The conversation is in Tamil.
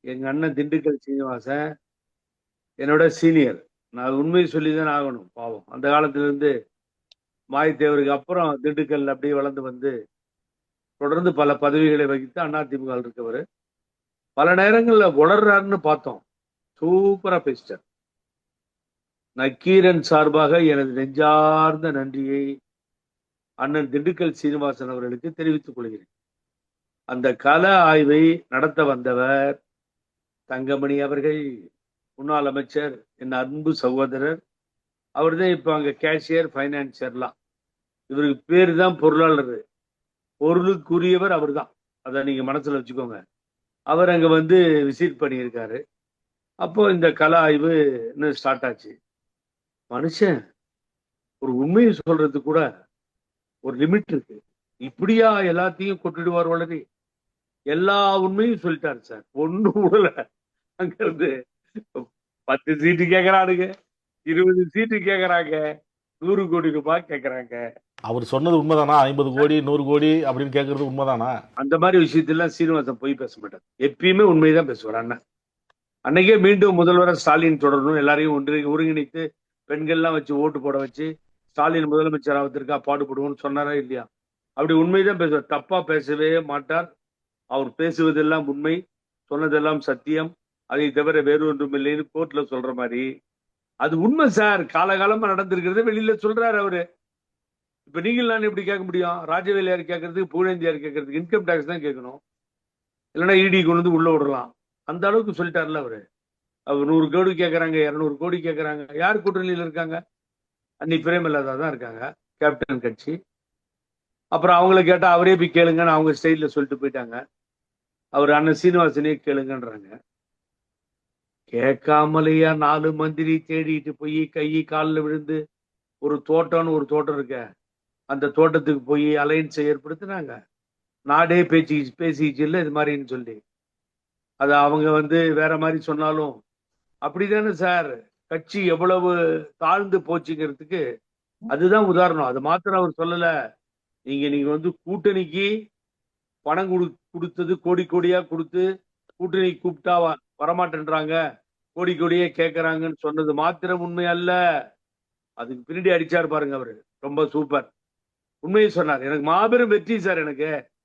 எங்க அண்ணன் திண்டுக்கல் சீனிவாசன் என்னோட சீனியர். நான் உண்மையை சொல்லிதான் ஆகணும். பாவம் அந்த காலத்துல இருந்து மாயத்தேவருக்கு அப்புறம் திண்டுக்கல் அப்படியே வளர்ந்து வந்து தொடர்ந்து பல பதவிகளை வகித்து அதிமுக இருக்கவர். பல நேரங்கள்ல உளர்றாருன்னு பார்த்தோம். சூப்பரா பேசிட்டார். நக்கீரன் சார்பாக எனது நெஞ்சார்ந்த நன்றியை அண்ணன் திண்டுக்கல் சீனிவாசன் அவர்களுக்கு தெரிவித்துக் கொள்கிறேன். அந்த கள ஆய்வை நடத்த வந்தவர் தங்கமணி அவர்கள், முன்னாள் அமைச்சர், என் அன்பு சகோதரர். அவர் தான் இப்ப அங்க கேஷியர், பைனான்சியர்லாம். இவருக்கு பேரு தான் பொருளாளர். பொருளுக்குரியவர் அவர் தான். அதை நீங்க மனசுல வச்சுக்கோங்க. அவர் அங்க வந்து விசிட் பண்ணியிருக்காரு. அப்போ இந்த கள ஆய்வு இன்னும் ஸ்டார்ட் ஆச்சு. மனுஷன் ஒரு உண்மையை சொல்றது கூட ஒரு லிமிட் இருக்கு. இப்படியா எல்லாத்தையும் கொட்டுடுவார் வளரி? எல்லா உண்மையும் சொல்லிட்டாரு சார். ஒண்ணும் விடல. அங்க இருந்து 10 சீட்டு கேக்குறானுங்க, 20 சீட்டு கேக்குறாங்க, 100 கோடி ரூபாய் கேக்குறாங்க. அவர் சொன்னது உண்மைதானா? 50 கோடி 100 கோடி அப்படின்னு கேட்கறது உண்மைதானா? அந்த மாதிரி விஷயத்தெல்லாம் சீனிவாசன் போய் பேச மாட்டார். எப்பயுமே உண்மைதான் பேசுவார் அண்ணன். அன்னைக்கே மீண்டும் முதல்வராக ஸ்டாலின் தொடரணும், எல்லாரையும் ஒருங்கிணைத்து பெண்கள்லாம் வச்சு ஓட்டு போட வச்சு ஸ்டாலின் முதலமைச்சர் ஆவதற்கா பாடுபடுவோம்னு சொன்னாரா இல்லையா? அப்படி உண்மைதான் பேசுவார். தப்பா பேசவே மாட்டார். அவர் பேசுவதெல்லாம் உண்மை, சொன்னதெல்லாம் சத்தியம், அதை தவிர வேறு ஒன்றும் இல்லைன்னு கோர்ட்ல சொல்ற மாதிரி. அது உண்மை சார். காலகாலமா நடந்திருக்கிறத வெளியில சொல்றாரு அவரு. இப்ப நீங்கள் நான் எப்படி கேட்க முடியும்? ராஜவேலியார் கேட்கறதுக்கு, புகழேந்தியார் கேட்கறதுக்கு இன்கம் டாக்ஸ் தான் கேட்கணும். இல்லைன்னா இடி கொண்டு வந்து உள்ள விடலாம். அந்த அளவுக்கு சொல்லிட்டாருல அவரு. அவர் 100 கோடி கேட்கறாங்க, 200 கோடி கேட்கறாங்க. யார் கூட்டணியில இருக்காங்க? அன்னி பிரேமலதா தான் இருக்காங்க, கேப்டன் கட்சி. அப்புறம் அவங்கள கேட்டா அவரே போய் கேளுங்கன்னு அவங்க ஸ்டைல்ல சொல்லிட்டு போயிட்டாங்க. அவர் அண்ணன் சீனிவாசனே கேளுங்கன்றாங்க. கேட்காமலையா 4 மந்திரி தேடிட்டு போய் கை காலில் விழுந்து ஒரு தோட்டம்னு ஒரு தோட்டம் இருக்க, அந்த தோட்டத்துக்கு போய் அலைன்ஸை ஏற்படுத்தினாங்க. நாடே பேசிச்சு இல்லை இது மாதிரின்னு சொல்லி. அது அவங்க வந்து வேற மாதிரி சொன்னாலும் அப்படிதானே சார். கட்சி எவ்வளவு தாழ்ந்து போச்சுங்கிறதுக்கு அதுதான் உதாரணம். அது மாத்திரம் அவர் சொல்லல. நீங்க வந்து கூட்டணிக்கு பணம் கொடுத்தது கோடி கோடியா கொடுத்து கூட்டணி கூப்பிட்டா வரமாட்டேன்றாங்க, கோடி கோடியே கேட்கறாங்கன்னு சொன்னது மாத்திரம் உண்மை அல்ல. அதுக்கு பின்னாடி அடிச்சார் பாருங்க அவரு. ரொம்ப சூப்பர். உண்மையை சொன்னார். எனக்கு மாபெரும் வெற்றி சார். எனக்கு